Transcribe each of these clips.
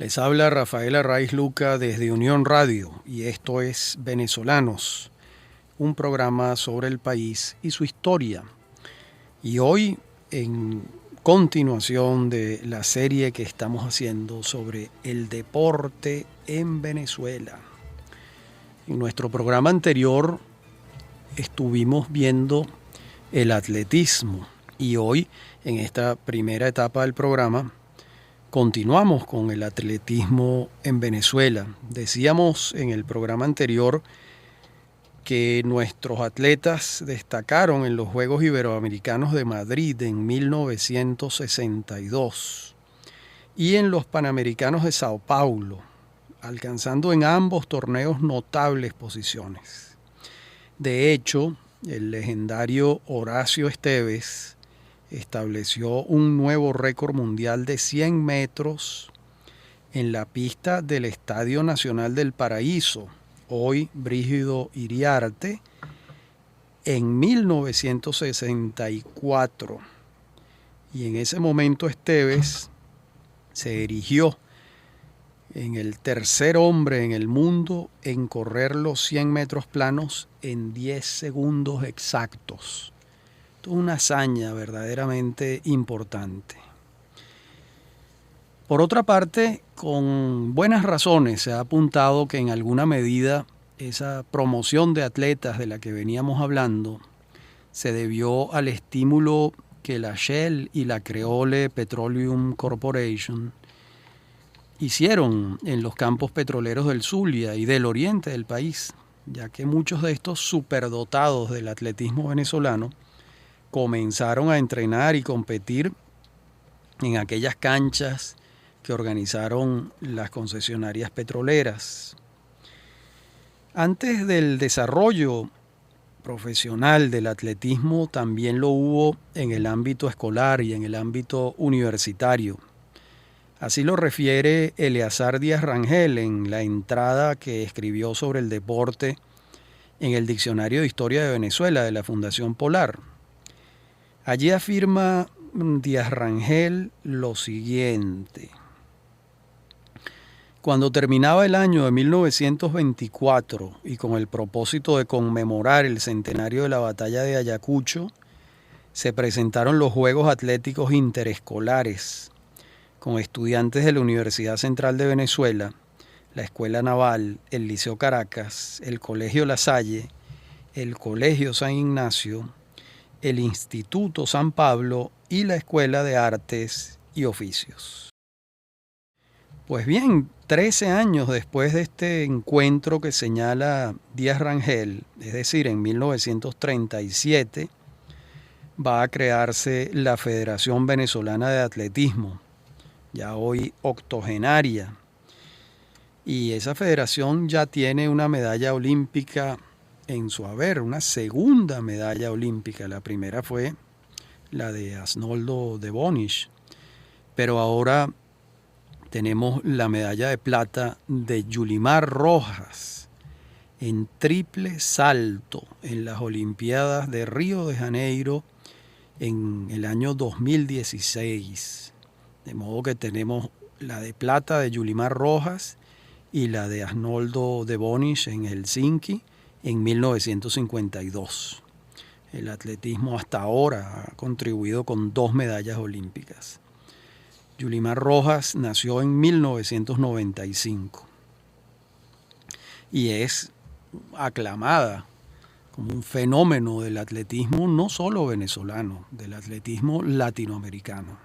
Les habla Rafael Arraiz Luca desde Unión Radio y esto es Venezolanos, un programa sobre el país y su historia. Y hoy, en continuación de la serie que estamos haciendo sobre el deporte en Venezuela. En nuestro programa anterior estuvimos viendo el atletismo y hoy, en esta primera etapa del programa, continuamos con el atletismo en Venezuela. Decíamos en el programa anterior que nuestros atletas destacaron en los Juegos Iberoamericanos de Madrid en 1962 y en los Panamericanos de Sao Paulo, alcanzando en ambos torneos notables posiciones. De hecho, el legendario Horacio Esteves estableció un nuevo récord mundial de 100 metros en la pista del Estadio Nacional del Paraíso, hoy Brígido Iriarte, en 1964. Y en ese momento Esteves se erigió en el tercer hombre en el mundo en correr los 100 metros planos en 10 segundos exactos. Esto es una hazaña verdaderamente importante. Por otra parte, con buenas razones se ha apuntado que en alguna medida esa promoción de atletas de la que veníamos hablando se debió al estímulo que la Shell y la Creole Petroleum Corporation hicieron en los campos petroleros del Zulia y del oriente del país, ya que muchos de estos superdotados del atletismo venezolano comenzaron a entrenar y competir en aquellas canchas que organizaron las concesionarias petroleras. Antes del desarrollo profesional del atletismo también lo hubo en el ámbito escolar y en el ámbito universitario. Así lo refiere Eleazar Díaz Rangel en la entrada que escribió sobre el deporte en el Diccionario de Historia de Venezuela de la Fundación Polar. Allí afirma Díaz Rangel lo siguiente: cuando terminaba el año de 1924 y con el propósito de conmemorar el centenario de la batalla de Ayacucho, se presentaron los Juegos Atléticos Interescolares con estudiantes de la Universidad Central de Venezuela, la Escuela Naval, el Liceo Caracas, el Colegio La Salle, el Colegio San Ignacio, el Instituto San Pablo y la Escuela de Artes y Oficios. Pues bien, 13 años después de este encuentro que señala Díaz Rangel, es decir, en 1937, va a crearse la Federación Venezolana de Atletismo, ya hoy octogenaria, y esa federación ya tiene una medalla olímpica en su haber, una segunda medalla olímpica. La primera fue la de Arnoldo de Bonich, pero ahora tenemos la medalla de plata de Yulimar Rojas en triple salto en las Olimpiadas de Río de Janeiro en el año 2016. De modo que tenemos la de plata de Yulimar Rojas y la de Arnoldo de Bonich en Helsinki en 1952. El atletismo hasta ahora ha contribuido con 2 medallas olímpicas. Yulimar Rojas nació en 1995 y es aclamada como un fenómeno del atletismo no solo venezolano, del atletismo latinoamericano.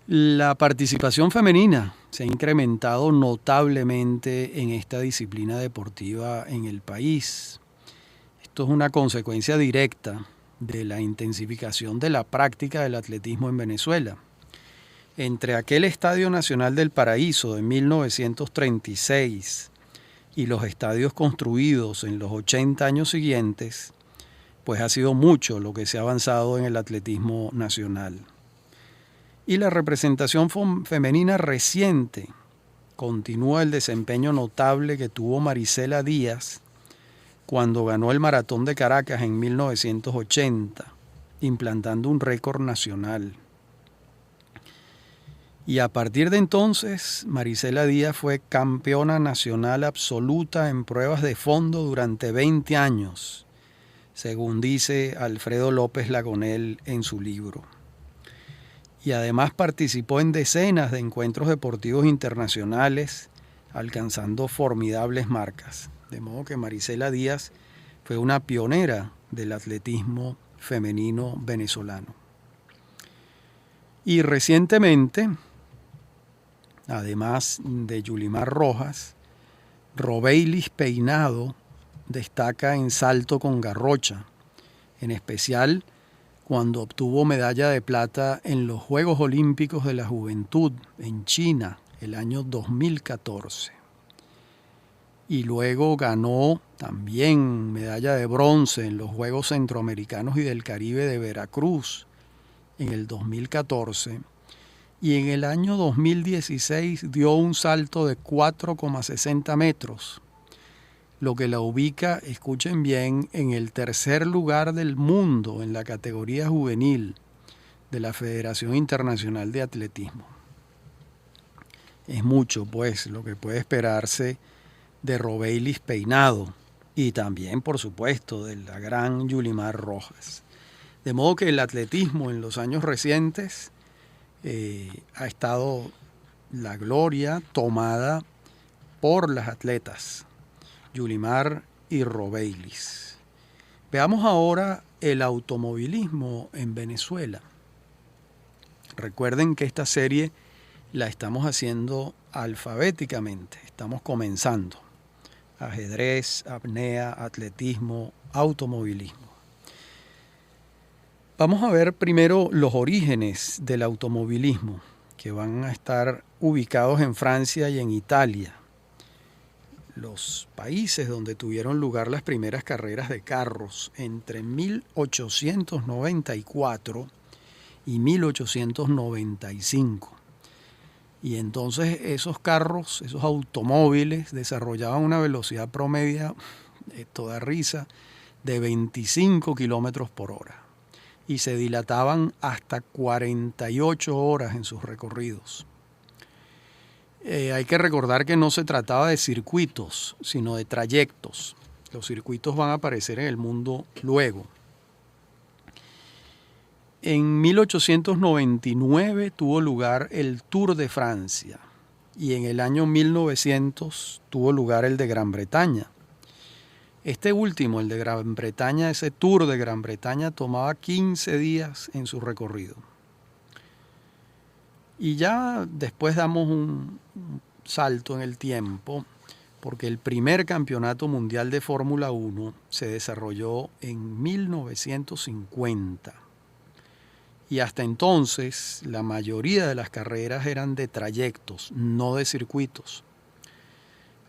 La participación femenina se ha incrementado notablemente en esta disciplina deportiva en el país. Esto es una consecuencia directa de la intensificación de la práctica del atletismo en Venezuela. Entre aquel Estadio Nacional del Paraíso de 1936 y los estadios construidos en los 80 años siguientes, pues ha sido mucho lo que se ha avanzado en el atletismo nacional. Y la representación femenina reciente continúa el desempeño notable que tuvo Marisela Díaz cuando ganó el Maratón de Caracas en 1980, implantando un récord nacional. Y a partir de entonces, Marisela Díaz fue campeona nacional absoluta en pruebas de fondo durante 20 años, según dice Alfredo López Lagonel en su libro. Y además participó en decenas de encuentros deportivos internacionales, alcanzando formidables marcas. De modo que Marisela Díaz fue una pionera del atletismo femenino venezolano. Y recientemente, además de Yulimar Rojas, Robeylis Peinado destaca en salto con garrocha, en especial cuando obtuvo medalla de plata en los Juegos Olímpicos de la Juventud en China el año 2014. Y luego ganó también medalla de bronce en los Juegos Centroamericanos y del Caribe de Veracruz en el 2014. Y en el año 2016 dio un salto de 4,60 metros, lo que la ubica, escuchen bien, en el tercer lugar del mundo en la categoría juvenil de la Federación Internacional de Atletismo. Es mucho, pues, lo que puede esperarse de Robeylis Peinado y también, por supuesto, de la gran Yulimar Rojas. De modo que el atletismo en los años recientes ha estado la gloria tomada por las atletas Yulimar y Robeylis. Veamos ahora el automovilismo en Venezuela. Recuerden que esta serie la estamos haciendo alfabéticamente. Estamos comenzando. Ajedrez, apnea, atletismo, automovilismo. Vamos a ver primero los orígenes del automovilismo, que van a estar ubicados en Francia y en Italia, los países donde tuvieron lugar las primeras carreras de carros entre 1894 y 1895. Y entonces esos carros, esos automóviles, desarrollaban una velocidad promedia, toda risa, de 25 kilómetros por hora. Y se dilataban hasta 48 horas en sus recorridos. Hay que recordar que no se trataba de circuitos, sino de trayectos. Los circuitos van a aparecer en el mundo luego. En 1899 tuvo lugar el Tour de Francia y en el año 1900 tuvo lugar el de Gran Bretaña. Este último, el de Gran Bretaña, ese Tour de Gran Bretaña tomaba 15 días en su recorrido. Y ya después damos un salto en el tiempo, porque el primer campeonato mundial de Fórmula 1 se desarrolló en 1950. Y hasta entonces la mayoría de las carreras eran de trayectos, no de circuitos.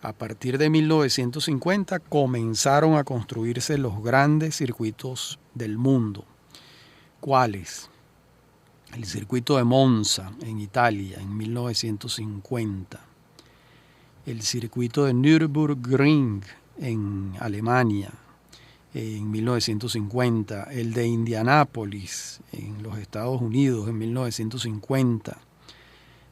A partir de 1950 comenzaron a construirse los grandes circuitos del mundo. ¿Cuáles? El circuito de Monza en Italia en 1950. El circuito de Nürburgring en Alemania en 1950. El de Indianápolis en los Estados Unidos en 1950.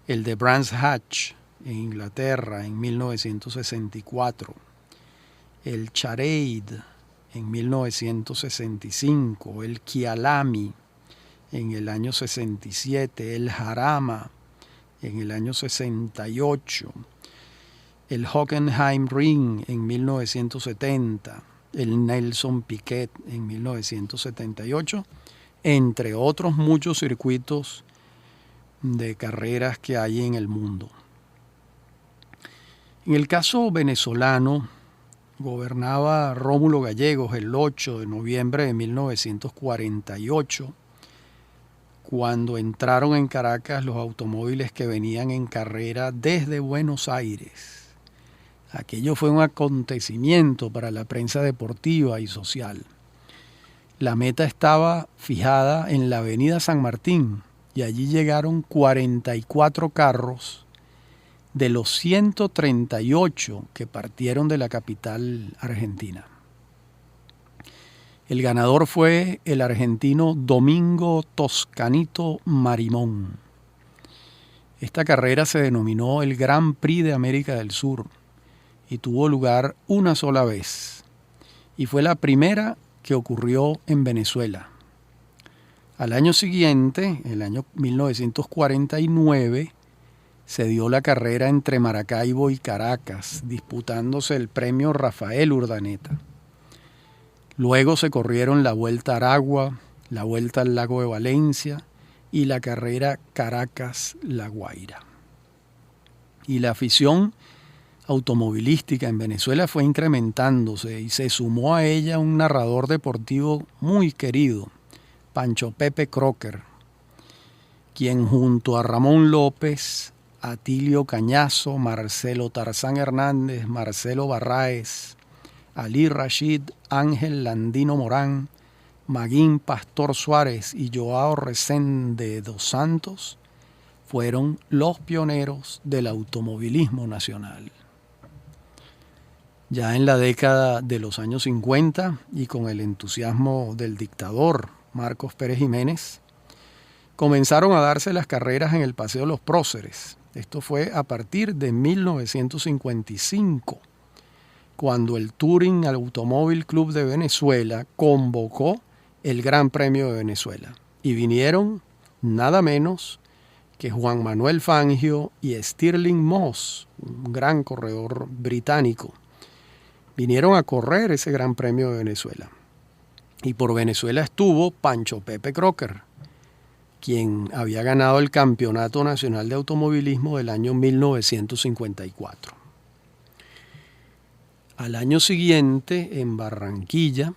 El de Brands Hatch en Inglaterra en 1964, el Charade en 1965, el Kyalami en el año 67, el Jarama en el año 68, el Hockenheim Ring en 1970, el Nelson Piquet en 1978, entre otros muchos circuitos de carreras que hay en el mundo. En el caso venezolano, gobernaba Rómulo Gallegos el 8 de noviembre de 1948, cuando entraron en Caracas los automóviles que venían en carrera desde Buenos Aires. Aquello fue un acontecimiento para la prensa deportiva y social. La meta estaba fijada en la avenida San Martín y allí llegaron 44 carros de los 138 que partieron de la capital argentina. El ganador fue el argentino Domingo Toscanito Marimón. Esta carrera se denominó el Grand Prix de América del Sur y tuvo lugar una sola vez, y fue la primera que ocurrió en Venezuela. Al año siguiente, el año 1949, se dio la carrera entre Maracaibo y Caracas, disputándose el premio Rafael Urdaneta. Luego se corrieron la Vuelta a Aragua, la Vuelta al Lago de Valencia y la carrera Caracas-La Guaira. Y la afición automovilística en Venezuela fue incrementándose y se sumó a ella un narrador deportivo muy querido, Pancho Pepe Crocker, quien junto a Ramón López, Atilio Cañazo, Marcelo Tarzán Hernández, Marcelo Barráez, Ali Rashid, Ángel Landino Morán, Maguín Pastor Suárez y Joao Resende dos Santos fueron los pioneros del automovilismo nacional. Ya en la década de los años 50 y con el entusiasmo del dictador Marcos Pérez Jiménez, comenzaron a darse las carreras en el Paseo de los Próceres. Esto fue a partir de 1955, cuando el Touring Automóvil Club de Venezuela convocó el Gran Premio de Venezuela. Y vinieron nada menos que Juan Manuel Fangio y Stirling Moss, un gran corredor británico. Vinieron a correr ese Gran Premio de Venezuela. Y por Venezuela estuvo Pancho Pepe Crocker, quien había ganado el Campeonato Nacional de Automovilismo del año 1954. Al año siguiente, en Barranquilla,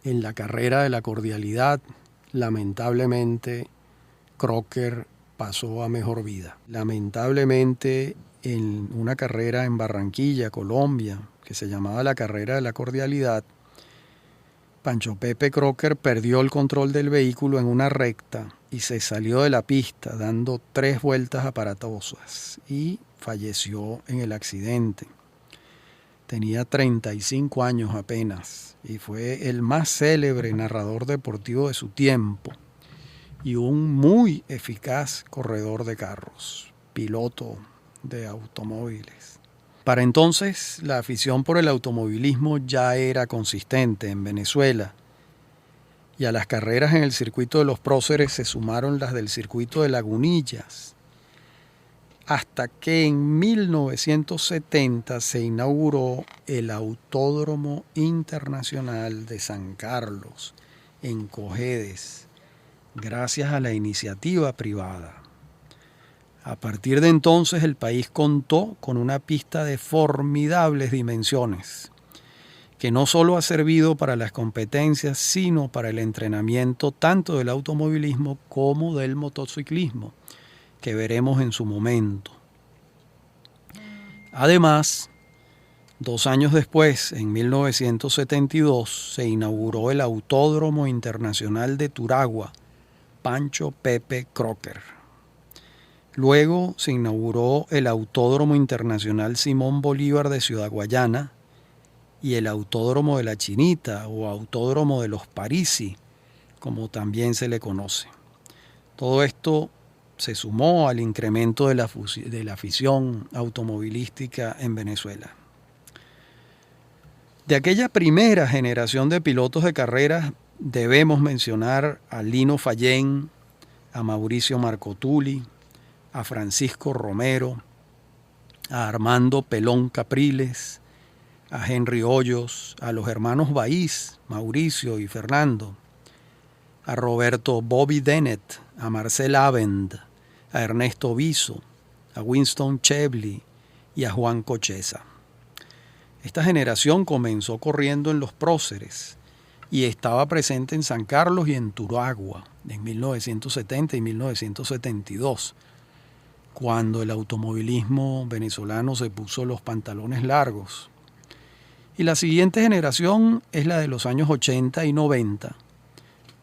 en la carrera de la cordialidad, lamentablemente, Crocker pasó a mejor vida. Lamentablemente, en una carrera en Barranquilla, Colombia, que se llamaba la Carrera de la Cordialidad, Pancho Pepe Crocker perdió el control del vehículo en una recta y se salió de la pista dando 3 vueltas aparatosas y falleció en el accidente. Tenía 35 años apenas y fue el más célebre narrador deportivo de su tiempo y un muy eficaz corredor de carros, piloto de automóviles. Para entonces, la afición por el automovilismo ya era consistente en Venezuela y a las carreras en el circuito de los Próceres se sumaron las del circuito de Lagunillas, hasta que en 1970 se inauguró el Autódromo Internacional de San Carlos, en Cojedes, gracias a la iniciativa privada. A partir de entonces el país contó con una pista de formidables dimensiones, que no solo ha servido para las competencias, sino para el entrenamiento tanto del automovilismo como del motociclismo, que veremos en su momento. Además, 2 años después, en 1972, se inauguró el Autódromo Internacional de Turagua, Pancho Pepe Crocker. Luego se inauguró el Autódromo Internacional Simón Bolívar de Ciudad Guayana y el Autódromo de la Chinita o Autódromo de los Parisi, como también se le conoce. Todo esto se sumó al incremento de la afición automovilística en Venezuela. De aquella primera generación de pilotos de carreras debemos mencionar a Lino Fallén, a Mauricio Marcotuli, a Francisco Romero, a Armando Pelón Capriles, a Henry Hoyos, a los hermanos Baiz, Mauricio y Fernando, a Roberto Bobby Dennett, a Marcel Abend, a Ernesto Viso, a Winston Chevely y a Juan Cocheza. Esta generación comenzó corriendo en los Próceres y estaba presente en San Carlos y en Turagua en 1970 y 1972, cuando el automovilismo venezolano se puso los pantalones largos. Y la siguiente generación es la de los años 80 y 90,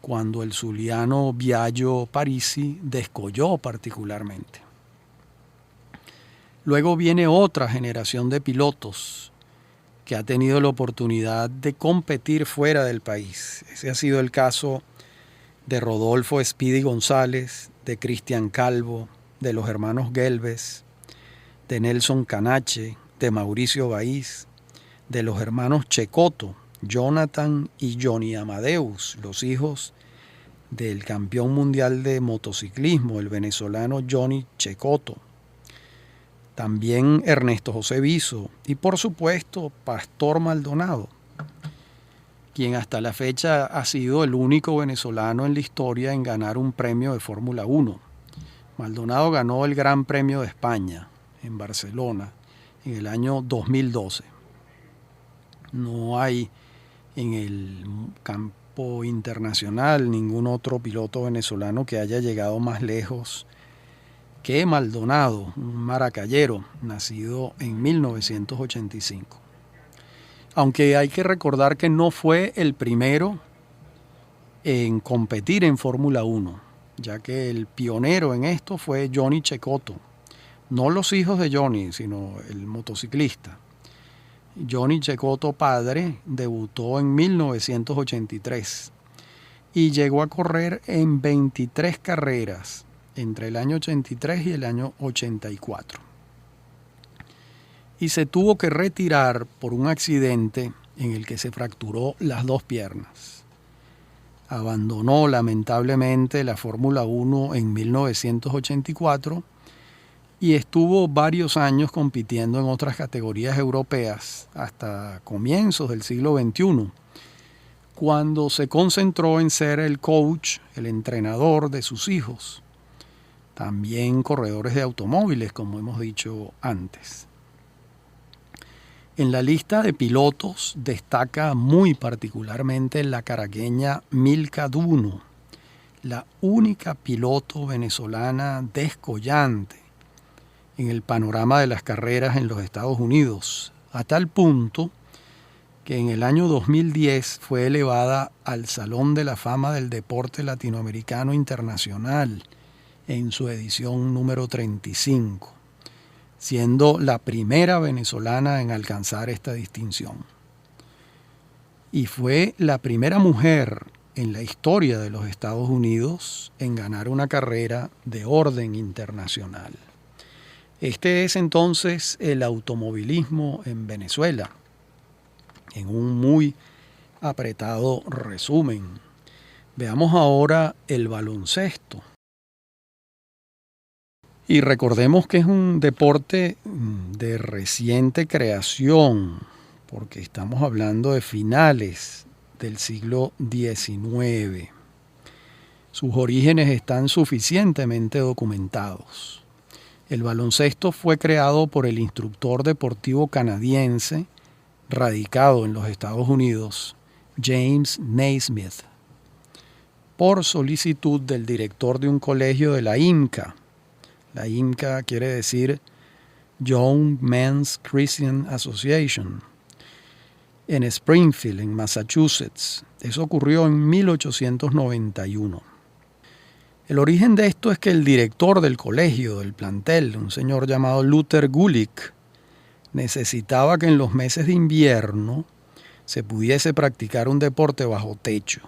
cuando el zuliano Biagio Parisi descolló particularmente. Luego viene otra generación de pilotos que ha tenido la oportunidad de competir fuera del país. Ese ha sido el caso de Rodolfo Speedy González, de Cristian Calvo, de los hermanos Gelbes, de Nelson Canache, de Mauricio Baiz, de los hermanos Checoto, Jonathan y Johnny Amadeus, los hijos del campeón mundial de motociclismo, el venezolano Johnny Checoto. También Ernesto José Viso y por supuesto Pastor Maldonado, quien hasta la fecha ha sido el único venezolano en la historia en ganar un premio de Fórmula 1. Maldonado ganó el Gran Premio de España en Barcelona en el año 2012. No hay en el campo internacional ningún otro piloto venezolano que haya llegado más lejos que Maldonado, un maracayero nacido en 1985. Aunque hay que recordar que no fue el primero en competir en Fórmula 1, ya que el pionero en esto fue Johnny Checoto. No los hijos de Johnny, sino el motociclista. Johnny Checoto padre debutó en 1983 y llegó a correr en 23 carreras entre el año 83 y el año 84. Y se tuvo que retirar por un accidente en el que se fracturó las dos piernas. Abandonó lamentablemente la Fórmula 1 en 1984 y estuvo varios años compitiendo en otras categorías europeas hasta comienzos del siglo XXI, cuando se concentró en ser el coach, el entrenador de sus hijos, también corredores de automóviles, como hemos dicho antes. En la lista de pilotos destaca muy particularmente la caraqueña Milka Duno, la única piloto venezolana descollante en el panorama de las carreras en los Estados Unidos, a tal punto que en el año 2010 fue elevada al Salón de la Fama del Deporte Latinoamericano Internacional en su edición número 35, siendo la primera venezolana en alcanzar esta distinción. Y fue la primera mujer en la historia de los Estados Unidos en ganar una carrera de orden internacional. Este es entonces el automovilismo en Venezuela, en un muy apretado resumen. Veamos ahora el baloncesto. Y recordemos que es un deporte de reciente creación, porque estamos hablando de finales del siglo XIX. Sus orígenes están suficientemente documentados. El baloncesto fue creado por el instructor deportivo canadiense radicado en los Estados Unidos, James Naismith, por solicitud del director de un colegio de la IMCA. La IMCA quiere decir Young Men's Christian Association, en Springfield, en Massachusetts. Eso ocurrió en 1891. El origen de esto es que el director del colegio, del plantel, un señor llamado Luther Gulick, necesitaba que en los meses de invierno se pudiese practicar un deporte bajo techo.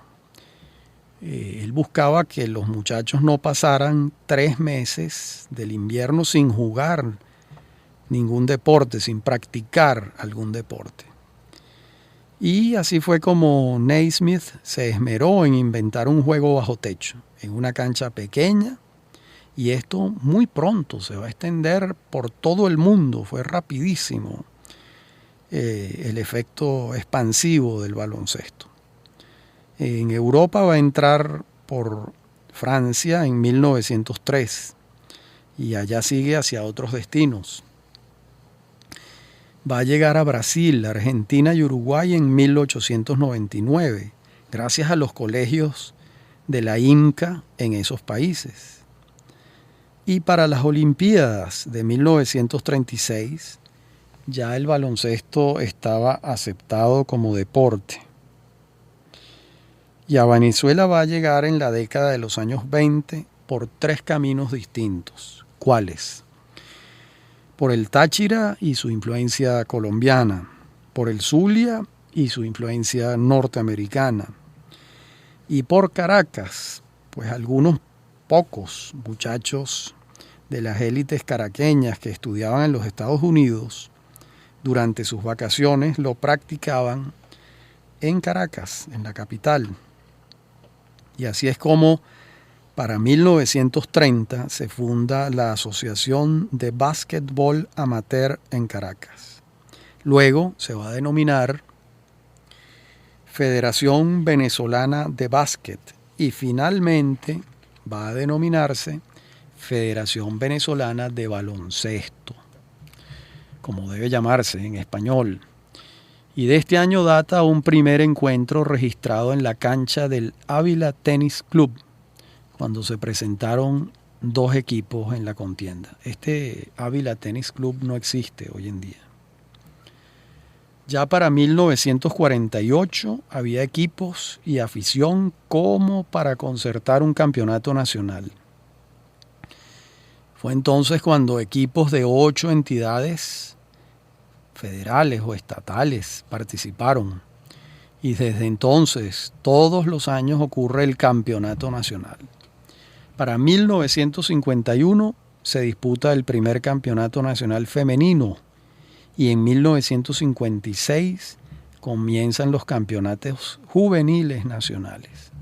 Él buscaba que los muchachos no pasaran 3 meses del invierno sin jugar ningún deporte, sin practicar algún deporte. Y así fue como Naismith se esmeró en inventar un juego bajo techo, en una cancha pequeña, y esto muy pronto se va a extender por todo el mundo. Fue rapidísimo el efecto expansivo del baloncesto. En Europa va a entrar por Francia en 1903 y allá sigue hacia otros destinos. Va a llegar a Brasil, Argentina y Uruguay en 1899, gracias a los colegios de la IMCA en esos países. Y para las Olimpiadas de 1936, ya el baloncesto estaba aceptado como deporte. Y a Venezuela va a llegar en la década de los años 20 por 3 caminos distintos. ¿Cuáles? Por el Táchira y su influencia colombiana, por el Zulia y su influencia norteamericana, y por Caracas, pues algunos pocos muchachos de las élites caraqueñas que estudiaban en los Estados Unidos, durante sus vacaciones lo practicaban en Caracas, en la capital. Y así es como para 1930 se funda la Asociación de Básquetbol Amateur en Caracas. Luego se va a denominar Federación Venezolana de Básquet y finalmente va a denominarse Federación Venezolana de Baloncesto, como debe llamarse en español. Y de este año data un primer encuentro registrado en la cancha del Ávila Tennis Club, cuando se presentaron dos equipos en la contienda. Este Ávila Tennis Club no existe hoy en día. Ya para 1948 había equipos y afición como para concertar un campeonato nacional. Fue entonces cuando equipos de 8 entidades federales o estatales participaron, y desde entonces todos los años ocurre el campeonato nacional. Para 1951 se disputa el primer campeonato nacional femenino y en 1956 comienzan los campeonatos juveniles nacionales.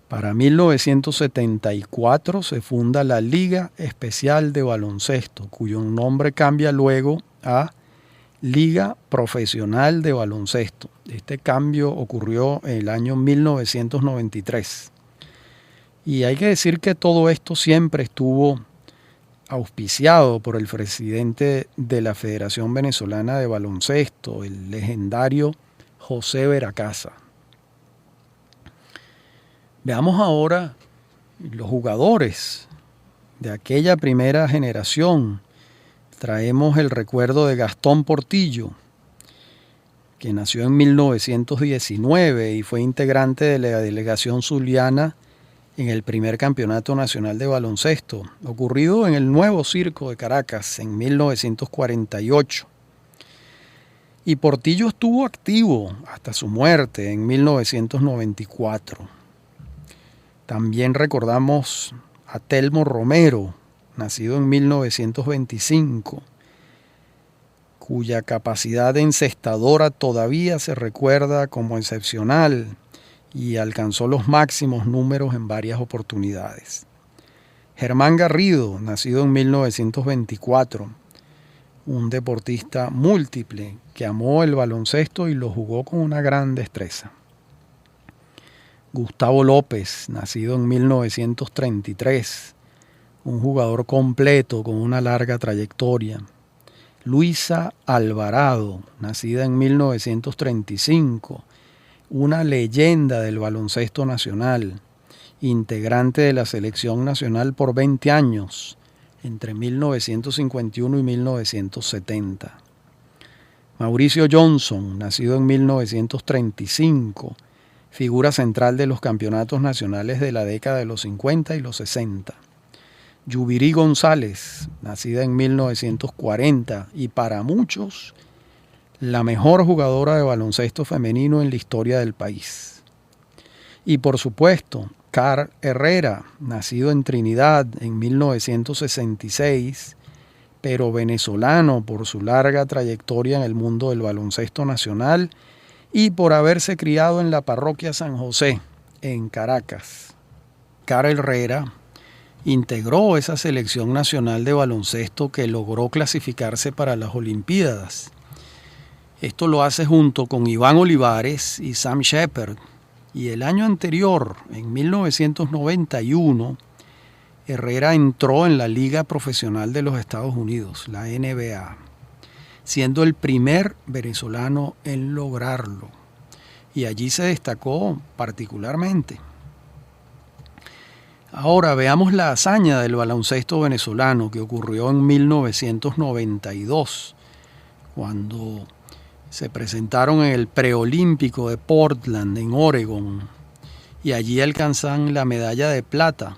Para 1974 se funda la Liga Especial de Baloncesto, cuyo nombre cambia luego a Liga Profesional de Baloncesto. Este cambio ocurrió en el año 1993. Y hay que decir que todo esto siempre estuvo auspiciado por el presidente de la Federación Venezolana de Baloncesto, el legendario José Veracasa. Veamos ahora los jugadores de aquella primera generación. Traemos el recuerdo de Gastón Portillo, que nació en 1919 y fue integrante de la delegación zuliana en el primer campeonato nacional de baloncesto, ocurrido en el Nuevo Circo de Caracas en 1948. Y Portillo estuvo activo hasta su muerte en 1994. También recordamos a Telmo Romero, nacido en 1925, cuya capacidad encestadora todavía se recuerda como excepcional y alcanzó los máximos números en varias oportunidades. Germán Garrido, nacido en 1924, un deportista múltiple que amó el baloncesto y lo jugó con una gran destreza. Gustavo López, nacido en 1933, un jugador completo con una larga trayectoria. Luisa Alvarado, nacida en 1935, una leyenda del baloncesto nacional, integrante de la selección nacional por 20 años, entre 1951 y 1970. Mauricio Johnson, nacido en 1935, figura central de los campeonatos nacionales de la década de los 50 y los 60. Yubirí González, nacida en 1940 y para muchos la mejor jugadora de baloncesto femenino en la historia del país. Y por supuesto, Car Herrera, nacido en Trinidad en 1966, pero venezolano por su larga trayectoria en el mundo del baloncesto nacional y por haberse criado en la parroquia San José, en Caracas. Car Herrera integró esa selección nacional de baloncesto que logró clasificarse para las Olimpiadas. Esto lo hace junto con Iván Olivares y Sam Shepard. Y el año anterior, en 1991, Herrera entró en la Liga Profesional de los Estados Unidos, la NBA, siendo el primer venezolano en lograrlo. Y allí se destacó particularmente. Ahora veamos la hazaña del baloncesto venezolano que ocurrió en 1992, cuando se presentaron en el preolímpico de Portland, en Oregon, y allí alcanzan la medalla de plata.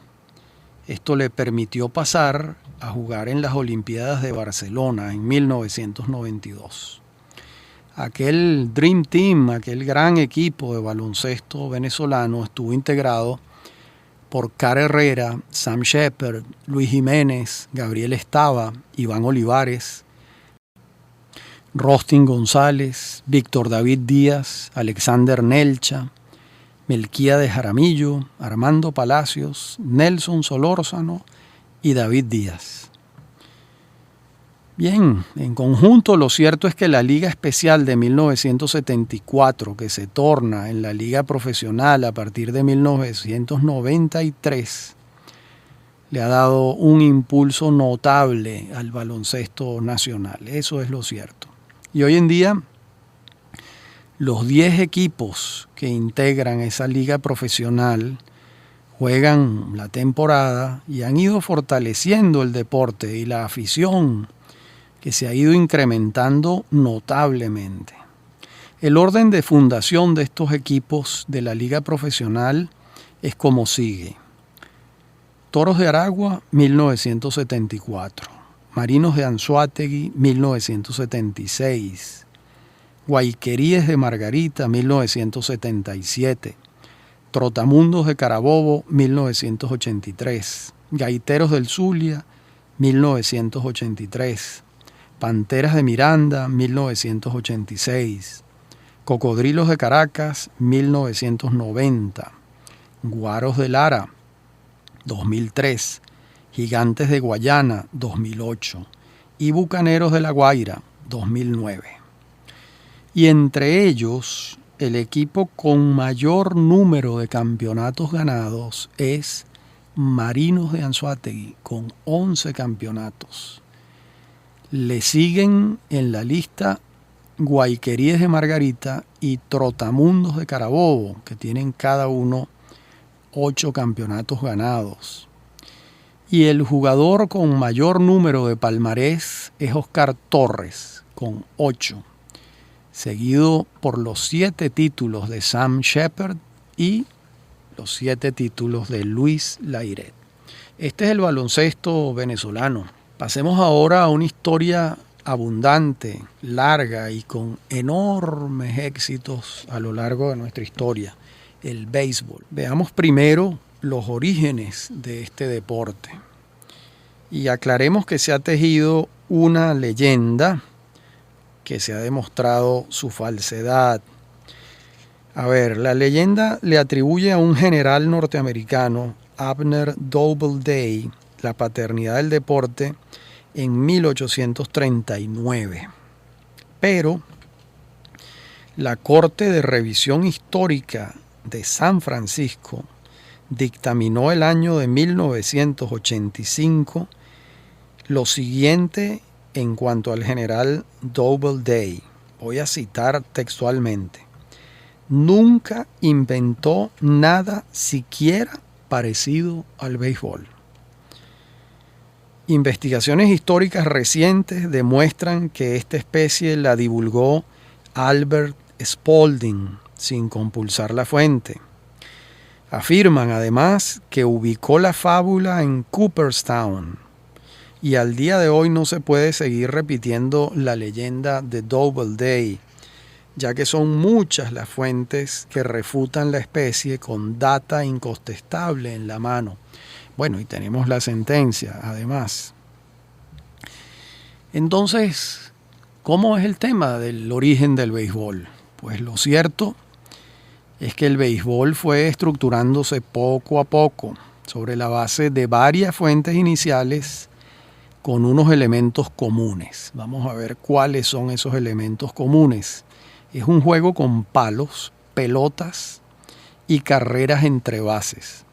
Esto le permitió pasar a jugar en las Olimpiadas de Barcelona en 1992. Aquel Dream Team, aquel gran equipo de baloncesto venezolano, estuvo integrado por Car Herrera, Sam Shepard, Luis Jiménez, Gabriel Estava, Iván Olivares, Rostin González, Víctor David Díaz, Alexander Nelcha, Melquíades Jaramillo, Armando Palacios, Nelson Solórzano y David Díaz. Bien, en conjunto lo cierto es que la Liga Especial de 1974, que se torna en la Liga Profesional a partir de 1993, le ha dado un impulso notable al baloncesto nacional. Eso es lo cierto. Y hoy en día, los 10 equipos que integran esa liga profesional juegan la temporada y han ido fortaleciendo el deporte y la afición, que se ha ido incrementando notablemente. El orden de fundación de estos equipos de la liga profesional es como sigue: Toros de Aragua, 1974. Marinos de Anzoátegui, 1976. Guayqueríes de Margarita, 1977. Trotamundos de Carabobo, 1983. Gaiteros del Zulia, 1983. Panteras de Miranda, 1986. Cocodrilos de Caracas, 1990. Guaros de Lara, 2003. Gigantes de Guayana, 2008. Y Bucaneros de La Guaira, 2009. Y entre ellos, el equipo con mayor número de campeonatos ganados es Marinos de Anzoátegui, con 11 campeonatos. Le siguen en la lista Guayqueríes de Margarita y Trotamundos de Carabobo, que tienen cada uno 8 campeonatos ganados. Y el jugador con mayor número de palmarés es Oscar Torres, con 8, seguido por los 7 títulos de Sam Shepard y los 7 títulos de Luis Lairet. Este es el baloncesto venezolano. Pasemos ahora a una historia abundante, larga y con enormes éxitos a lo largo de nuestra historia, el béisbol. Veamos primero los orígenes de este deporte y aclaremos que se ha tejido una leyenda que se ha demostrado su falsedad. A ver, la leyenda le atribuye a un general norteamericano, Abner Doubleday, la paternidad del deporte en 1839. Pero la Corte de Revisión Histórica de San Francisco dictaminó el año de 1985 lo siguiente en cuanto al general Doubleday. Voy a citar textualmente: nunca inventó nada siquiera parecido al béisbol. Investigaciones históricas recientes demuestran que esta especie la divulgó Albert Spalding sin compulsar la fuente. Afirman además que ubicó la fábula en Cooperstown y al día de hoy no se puede seguir repitiendo la leyenda de Doubleday, ya que son muchas las fuentes que refutan la especie con data incontestable en la mano. Bueno, y tenemos la sentencia, además. Entonces, ¿cómo es el tema del origen del béisbol? Pues lo cierto es que el béisbol fue estructurándose poco a poco sobre la base de varias fuentes iniciales con unos elementos comunes. Vamos a ver cuáles son esos elementos comunes. Es un juego con palos, pelotas y carreras entre bases.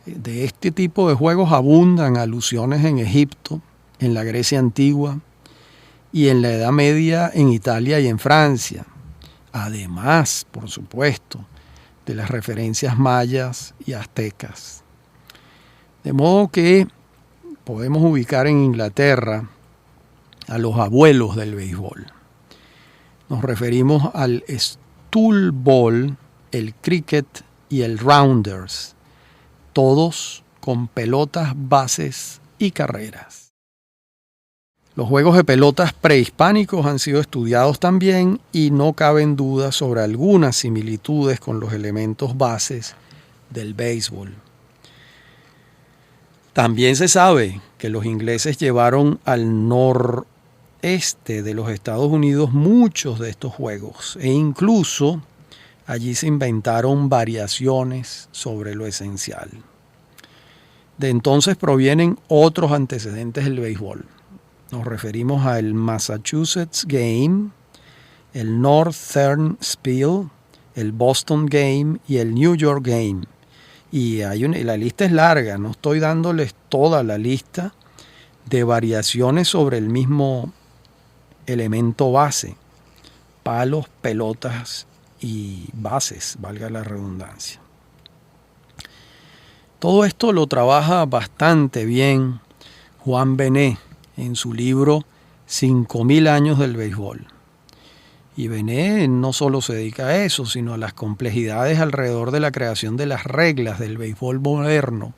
De este tipo de juegos abundan alusiones en Egipto, en la Grecia antigua y en la Edad Media en Italia y en Francia. Además, por supuesto, de las referencias mayas y aztecas. De modo que podemos ubicar en Inglaterra a los abuelos del béisbol. Nos referimos al stool ball, el cricket y el rounders, todos con pelotas, bases y carreras. Los juegos de pelotas prehispánicos han sido estudiados también y no caben dudas sobre algunas similitudes con los elementos bases del béisbol. También se sabe que los ingleses llevaron al noreste de los Estados Unidos muchos de estos juegos e incluso allí se inventaron variaciones sobre lo esencial. De entonces provienen otros antecedentes del béisbol. Nos referimos al Massachusetts Game, el Northern Spiel, el Boston Game y el New York Game. Y la lista es larga, no estoy dándoles toda la lista de variaciones sobre el mismo elemento base, palos, pelotas y bases, valga la redundancia. Todo esto lo trabaja bastante bien Juan Bené en su libro 5000 años del béisbol. Y Bené no solo se dedica a eso, sino a las complejidades alrededor de la creación de las reglas del béisbol moderno,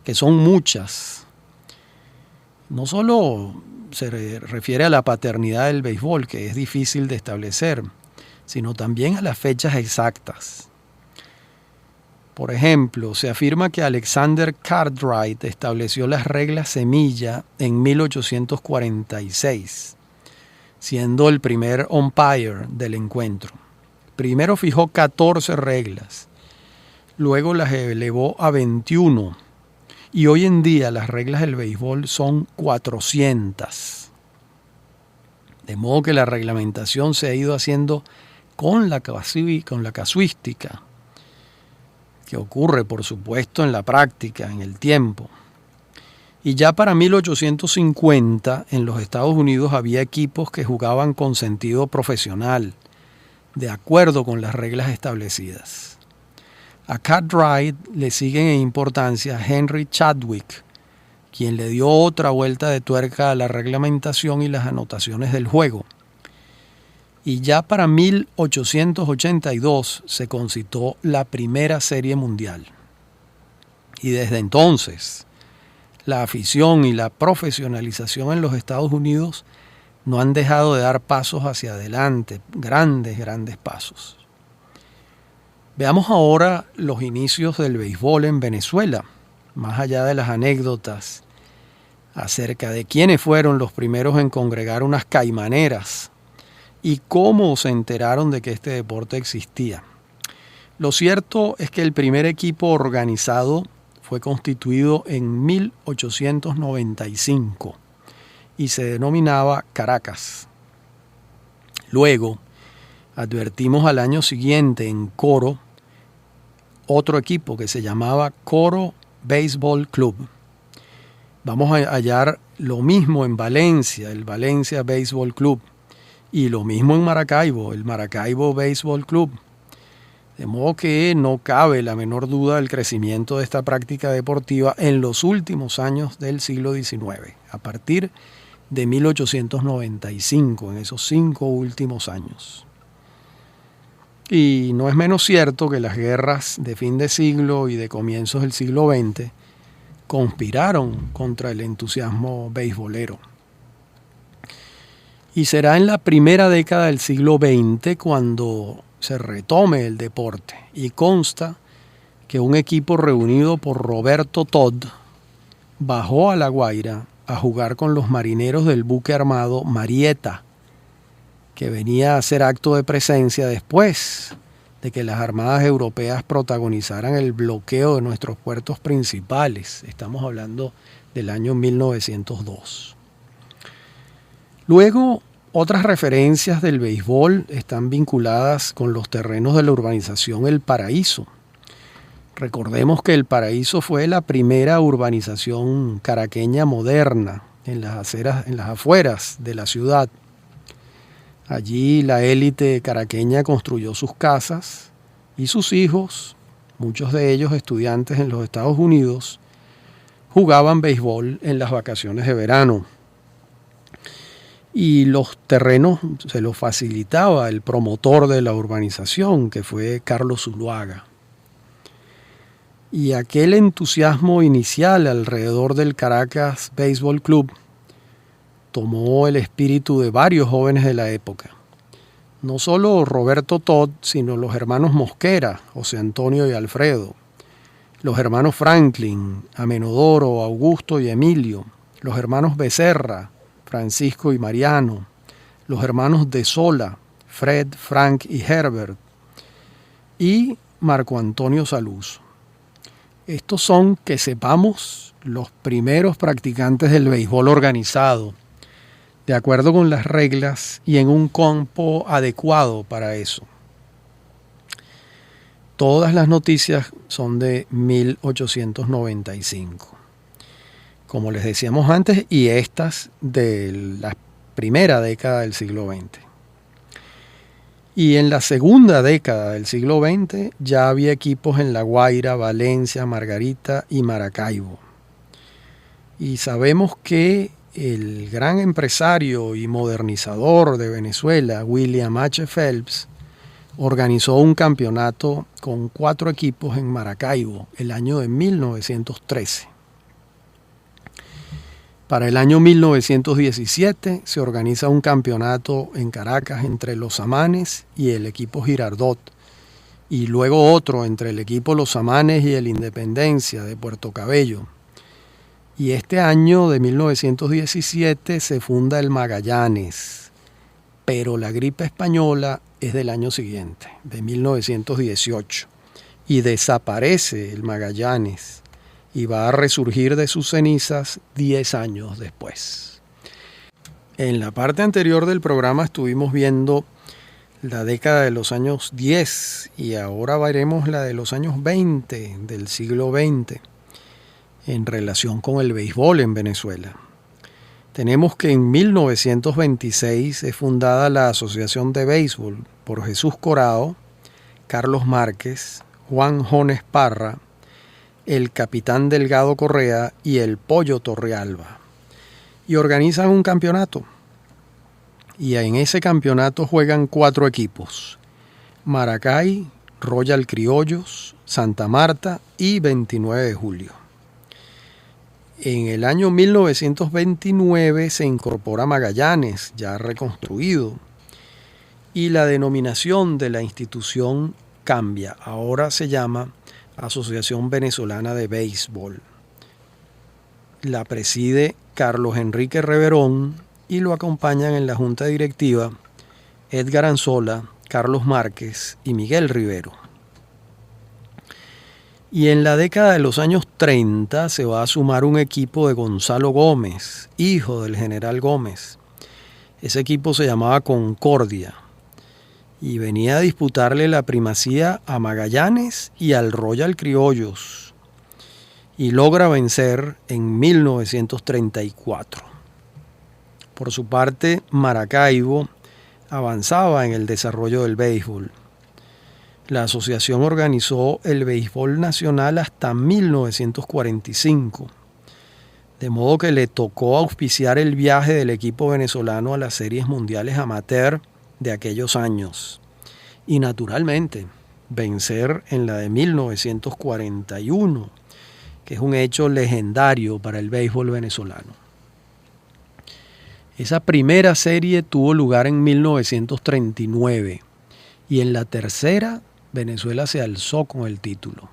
que son muchas. No solo se refiere a la paternidad del béisbol, que es difícil de establecer, sino también a las fechas exactas. Por ejemplo, se afirma que Alexander Cartwright estableció las reglas semilla en 1846, siendo el primer umpire del encuentro. Primero fijó 14 reglas, luego las elevó a 21 y hoy en día las reglas del béisbol son 400. De modo que la reglamentación se ha ido haciendo con la casuística, que ocurre, por supuesto, en la práctica, en el tiempo. Y ya para 1850 en los Estados Unidos había equipos que jugaban con sentido profesional, de acuerdo con las reglas establecidas. A Cartwright le siguen en importancia Henry Chadwick, quien le dio otra vuelta de tuerca a la reglamentación y las anotaciones del juego. Y ya para 1882 se concitó la primera serie mundial. Y desde entonces, la afición y la profesionalización en los Estados Unidos no han dejado de dar pasos hacia adelante, grandes pasos. Veamos ahora los inicios del béisbol en Venezuela, más allá de las anécdotas acerca de quiénes fueron los primeros en congregar unas caimaneras y cómo se enteraron de que este deporte existía. Lo cierto es que el primer equipo organizado fue constituido en 1895 y se denominaba Caracas. Luego, advertimos al año siguiente en Coro otro equipo que se llamaba Coro Baseball Club. Vamos a hallar lo mismo en Valencia, el Valencia Baseball Club, y lo mismo en Maracaibo, el Maracaibo Baseball Club. De modo que no cabe la menor duda del crecimiento de esta práctica deportiva en los últimos años del siglo XIX, a partir de 1895, en esos 5 últimos años. Y no es menos cierto que las guerras de fin de siglo y de comienzos del siglo XX conspiraron contra el entusiasmo beisbolero. Y será en la primera década del siglo XX cuando se retome el deporte y consta que un equipo reunido por Roberto Todd bajó a La Guaira a jugar con los marineros del buque armado Marieta, que venía a hacer acto de presencia después de que las armadas europeas protagonizaran el bloqueo de nuestros puertos principales. Estamos hablando del año 1902. Luego, otras referencias del béisbol están vinculadas con los terrenos de la urbanización El Paraíso. Recordemos que El Paraíso fue la primera urbanización caraqueña moderna en las afueras de la ciudad. Allí la élite caraqueña construyó sus casas y sus hijos, muchos de ellos estudiantes en los Estados Unidos, jugaban béisbol en las vacaciones de verano. Y los terrenos se los facilitaba el promotor de la urbanización, que fue Carlos Zuluaga. Y aquel entusiasmo inicial alrededor del Caracas Baseball Club tomó el espíritu de varios jóvenes de la época. No solo Roberto Todd, sino los hermanos Mosquera, José Antonio y Alfredo, los hermanos Franklin, Amenodoro, Augusto y Emilio, los hermanos Becerra, Francisco y Mariano, los hermanos de Sola, Fred, Frank y Herbert, y Marco Antonio Saluz. Estos son, que sepamos, los primeros practicantes del béisbol organizado, de acuerdo con las reglas y en un campo adecuado para eso. Todas las noticias son de 1895, como les decíamos antes, y estas de la primera década del siglo XX. Y en la segunda década del siglo XX ya había equipos en La Guaira, Valencia, Margarita y Maracaibo. Y sabemos que el gran empresario y modernizador de Venezuela, William H. Phelps, organizó un campeonato con 4 equipos en Maracaibo el año de 1913. Para el año 1917 se organiza un campeonato en Caracas entre los Amanes y el equipo Girardot, y luego otro entre el equipo Los Amanes y el Independencia de Puerto Cabello. Y este año de 1917 se funda el Magallanes, pero la gripe española es del año siguiente, de 1918, y desaparece el Magallanes y va a resurgir de sus cenizas 10 años después. En la parte anterior del programa estuvimos viendo la década de los años 10 y ahora veremos la de los años 20 del siglo XX en relación con el béisbol en Venezuela. Tenemos que en 1926 es fundada la Asociación de Béisbol por Jesús Corao, Carlos Márquez, Juan Jones Parra, el capitán Delgado Correa y el Pollo Torrealba. Y organizan un campeonato. Y en ese campeonato juegan 4 equipos: Maracay, Royal Criollos, Santa Marta y 29 de Julio. En el año 1929 se incorpora Magallanes, ya reconstruido, y la denominación de la institución cambia. Ahora se llama Asociación Venezolana de Béisbol. La preside Carlos Enrique Reverón y lo acompañan en la junta directiva Edgar Anzola, Carlos Márquez y Miguel Rivero. Y en la década de los años 30 se va a sumar un equipo de Gonzalo Gómez, hijo del general Gómez. Ese equipo se llamaba Concordia y venía a disputarle la primacía a Magallanes y al Royal Criollos, y logra vencer en 1934. Por su parte, Maracaibo avanzaba en el desarrollo del béisbol. La asociación organizó el béisbol nacional hasta 1945, de modo que le tocó auspiciar el viaje del equipo venezolano a las series mundiales amateur de aquellos años y, naturalmente, vencer en la de 1941, que es un hecho legendario para el béisbol venezolano. Esa primera serie tuvo lugar en 1939 y en la tercera Venezuela se alzó con el título.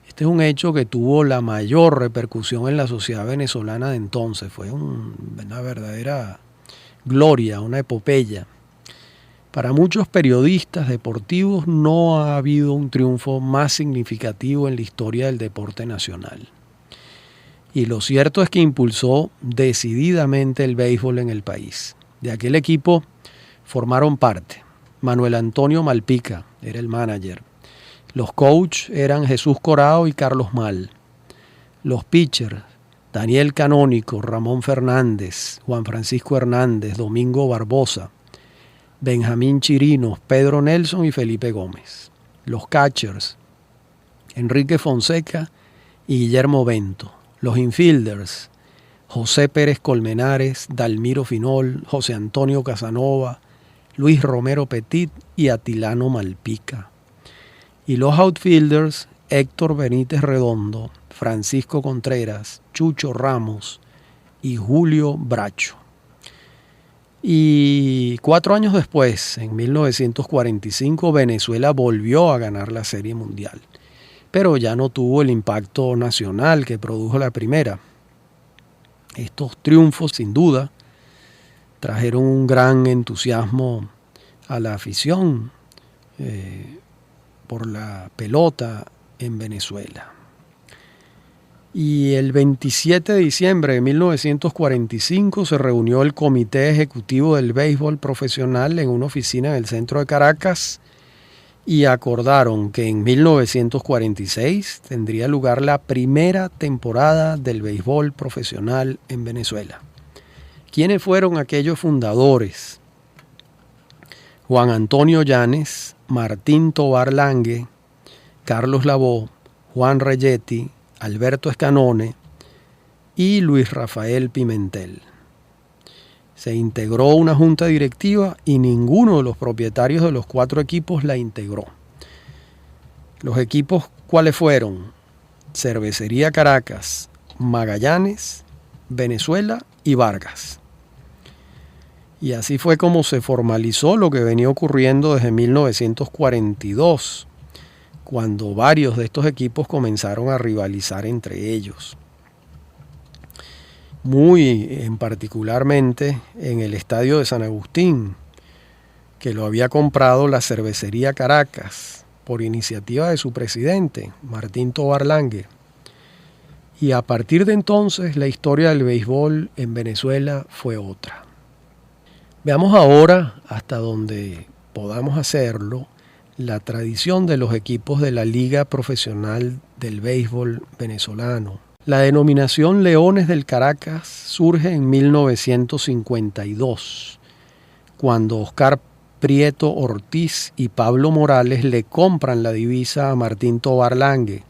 Este es un hecho que tuvo la mayor repercusión en la sociedad venezolana de entonces. Fue una verdadera gloria, una epopeya. Para muchos periodistas deportivos no ha habido un triunfo más significativo en la historia del deporte nacional. Y lo cierto es que impulsó decididamente el béisbol en el país. De aquel equipo formaron parte Manuel Antonio Malpica, era el manager. Los coaches eran Jesús Corao y Carlos Mal. Los pitchers, Daniel Canónico, Ramón Fernández, Juan Francisco Hernández, Domingo Barbosa, Benjamín Chirinos, Pedro Nelson y Felipe Gómez. Los catchers, Enrique Fonseca y Guillermo Bento. Los infielders, José Pérez Colmenares, Dalmiro Finol, José Antonio Casanova, Luis Romero Petit y Atilano Malpica. Y los outfielders, Héctor Benítez Redondo, Francisco Contreras, Chucho Ramos y Julio Bracho. Y 4 años después, en 1945, Venezuela volvió a ganar la Serie Mundial. pero ya no tuvo el impacto nacional que produjo la primera. Estos triunfos, sin duda, trajeron un gran entusiasmo a la afición por la pelota en Venezuela. Y el 27 de diciembre de 1945 se reunió el Comité Ejecutivo del Béisbol Profesional en una oficina en el centro de Caracas y acordaron que en 1946 tendría lugar la primera temporada del béisbol profesional en Venezuela. ¿Quiénes fueron aquellos fundadores? Juan Antonio Llanes, Martín Tovar Lange, Carlos Lavó, Juan Reyetti, Alberto Escanone y Luis Rafael Pimentel. Se integró una junta directiva y ninguno de los propietarios de los 4 equipos la integró. Los equipos, ¿cuáles fueron? Cervecería Caracas, Magallanes, Venezuela y Vargas. Y así fue como se formalizó lo que venía ocurriendo desde 1942, cuando varios de estos equipos comenzaron a rivalizar entre ellos. Muy particularmente en el estadio de San Agustín, que lo había comprado la Cervecería Caracas por iniciativa de su presidente, Martín Tovar Lange. Y a partir de entonces la historia del béisbol en Venezuela fue otra. Veamos ahora, hasta donde podamos hacerlo, la tradición de los equipos de la Liga Profesional del Béisbol Venezolano. La denominación Leones del Caracas surge en 1952, cuando Oscar Prieto Ortiz y Pablo Morales le compran la divisa a Martín Tovar Lange,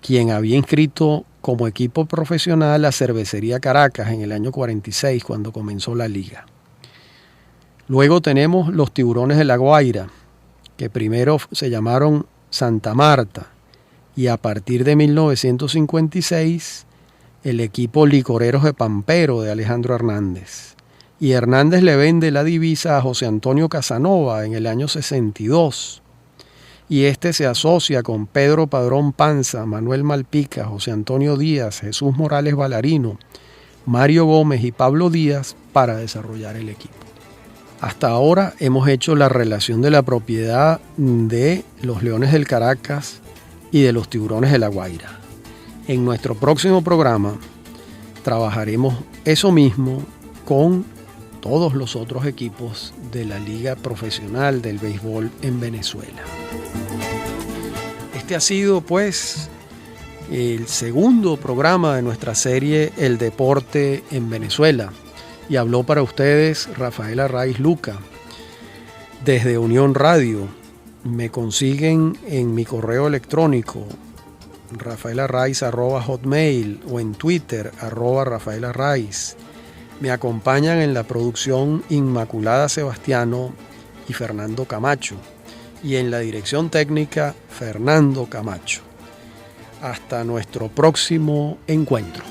quien había inscrito como equipo profesional a Cervecería Caracas en el año 46, cuando comenzó la liga. Luego tenemos los Tiburones de La Guaira, que primero se llamaron Santa Marta, y a partir de 1956 el equipo Licoreros de Pampero de Alejandro Hernández. Y Hernández le vende la divisa a José Antonio Casanova en el año 62. Y este se asocia con Pedro Padrón Panza, Manuel Malpica, José Antonio Díaz, Jesús Morales Balarino, Mario Gómez y Pablo Díaz para desarrollar el equipo. Hasta ahora hemos hecho la relación de la propiedad de los Leones del Caracas y de los Tiburones de La Guaira. En nuestro próximo programa trabajaremos eso mismo con todos los otros equipos de la Liga Profesional del Béisbol en Venezuela. Este ha sido, pues, el segundo programa de nuestra serie El Deporte en Venezuela. Y habló para ustedes Rafael Arraiz Luca, desde Unión Radio. Me consiguen en mi correo electrónico rafaelarraiz@hotmail o en Twitter @rafaelarraiz. Me acompañan en la producción Inmaculada Sebastiano y Fernando Camacho, y en la dirección técnica Fernando Camacho. Hasta nuestro próximo encuentro.